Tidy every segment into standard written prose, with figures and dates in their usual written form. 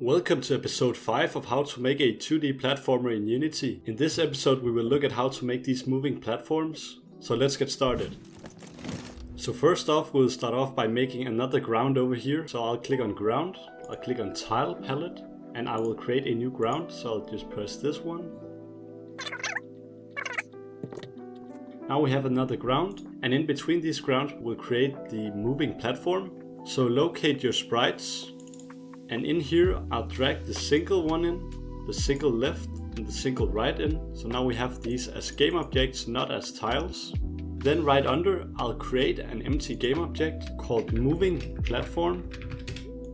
Welcome to episode 5 of how to make a 2D platformer in Unity. In this episode we will look at how to make these moving platforms. So let's get started. So first off we'll start off by making another ground over here. So I'll click on ground, I'll click on tile palette and I will create a new ground. So I'll just press this one. Now we have another ground, and in between these grounds we'll create the moving platform. So locate your sprites. And in here, I'll drag the single one in, the single left and the single right in. So now we have these as game objects, not as tiles. Then right under, I'll create an empty game object called moving platform.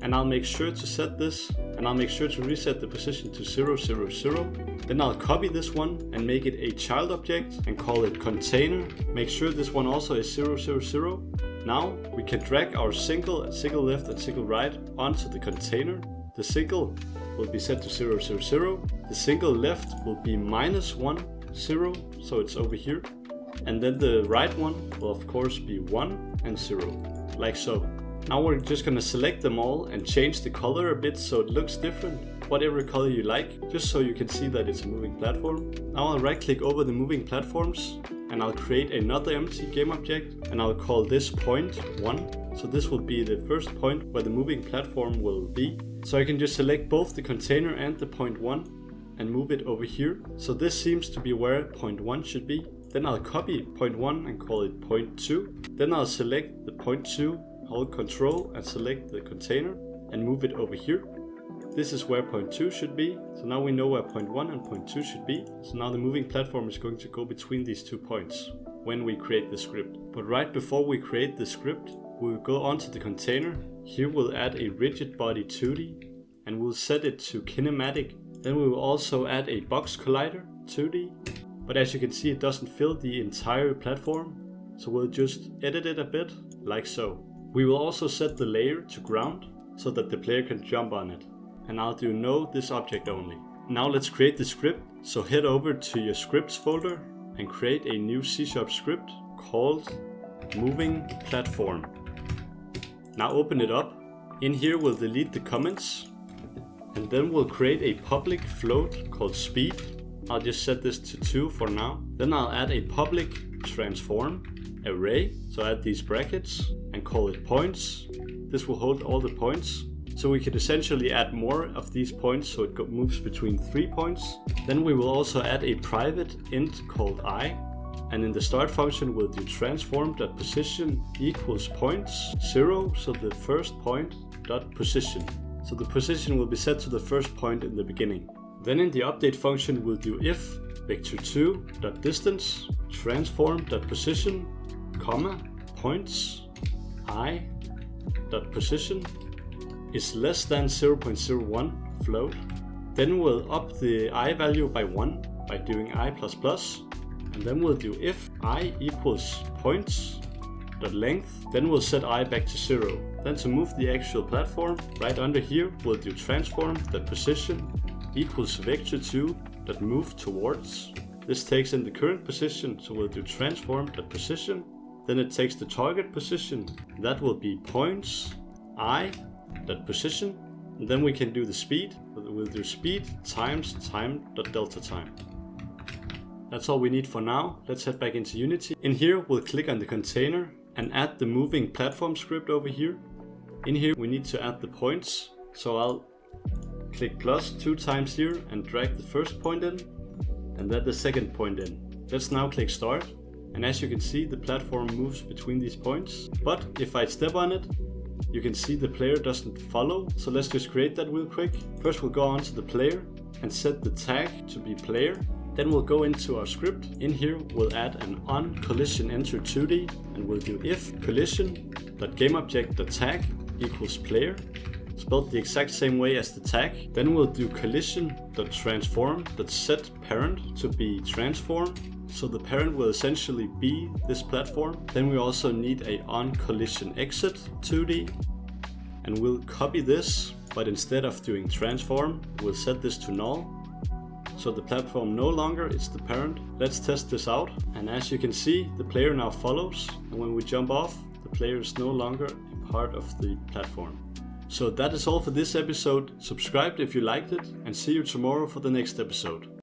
And I'll make sure to set this, and I'll make sure to reset the position to 0, 0, 0. Then I'll copy this one and make it a child object and call it container. Make sure this one also is 0, 0, 0. Now we can drag our single left and single right onto the container. The single will be set to 0, 0, 0. The single left will be -1, 0, so it's over here. And then the right one will of course be 1 and 0, like so. Now we're just gonna select them all and change the color a bit so it looks different. Whatever color you like, just so you can see that it's a moving platform. Now I'll right click over the moving platforms and I'll create another empty game object and I'll call this point 1. So this will be the first point where the moving platform will be. So I can just select both the container and the point 1 and move it over here. So this seems to be where point 1 should be. Then I'll copy point 1 and call it point 2. Then I'll select the point 2, hold Control and select the container and move it over here. This is where point 2 should be. So now we know where point 1 and point 2 should be. So now the moving platform is going to go between these 2 points when we create the script. But right before we create the script, we'll go onto the container. Here we'll add a rigid body 2D and we'll set it to kinematic. Then we will also add a box collider 2D. But as you can see, it doesn't fill the entire platform. So we'll just edit it a bit, like so. We will also set the layer to ground so that the player can jump on it. And I'll do no this object only. Now let's create the script. So head over to your scripts folder and create a new C# script called moving platform. Now open it up. In here we'll delete the comments and then we'll create a public float called speed. I'll just set this to 2 for now. Then I'll add a public transform array. So add these brackets and call it points. This will hold all the points. So we could essentially add more of these points so it moves between 3 points. Then we will also add a private int called I. And in the start function we'll do transform.position equals points 0. So the first point dot position. So the position will be set to the first point in the beginning. Then in the update function we'll do if vector2.distance transform.position comma points I.position is less than 0.01 float. Then we'll up the I value by 1 by doing I++. And then we'll do if I equals points.length. Then we'll set I back to 0. Then to move the actual platform, right under here we'll do transform.position equals vector2.move towards. This takes in the current position, so we'll do transform.position. Then it takes the target position, that will be points I.position. And then we can do the speed. We'll do speed times time.delta time. That's all we need for now. Let's head back into Unity. In here we'll click on the container and add the moving platform script over here. In here we need to add the points. So I'll click plus 2 times here and drag the first point in and then the second point in. Let's now click start. And as you can see, the platform moves between these points. But if I step on it, you can see the player doesn't follow. So let's just create that real quick. First we'll go on to the player and set the tag to be player. Then we'll go into our script. In here we'll add an onCollisionEnter2D and we'll do if collision.gameObject.tag equals player, spelled the exact same way as the tag. Then we'll do collision.transform.setParent to be transform. So the parent will essentially be this platform. Then we also need a onCollisionExit2D and we'll copy this, but instead of doing transform, we'll set this to null. So the platform no longer is the parent. Let's test this out. And as you can see, the player now follows. And when we jump off, the player is no longer a part of the platform. So that is all for this episode. Subscribe if you liked it, and see you tomorrow for the next episode.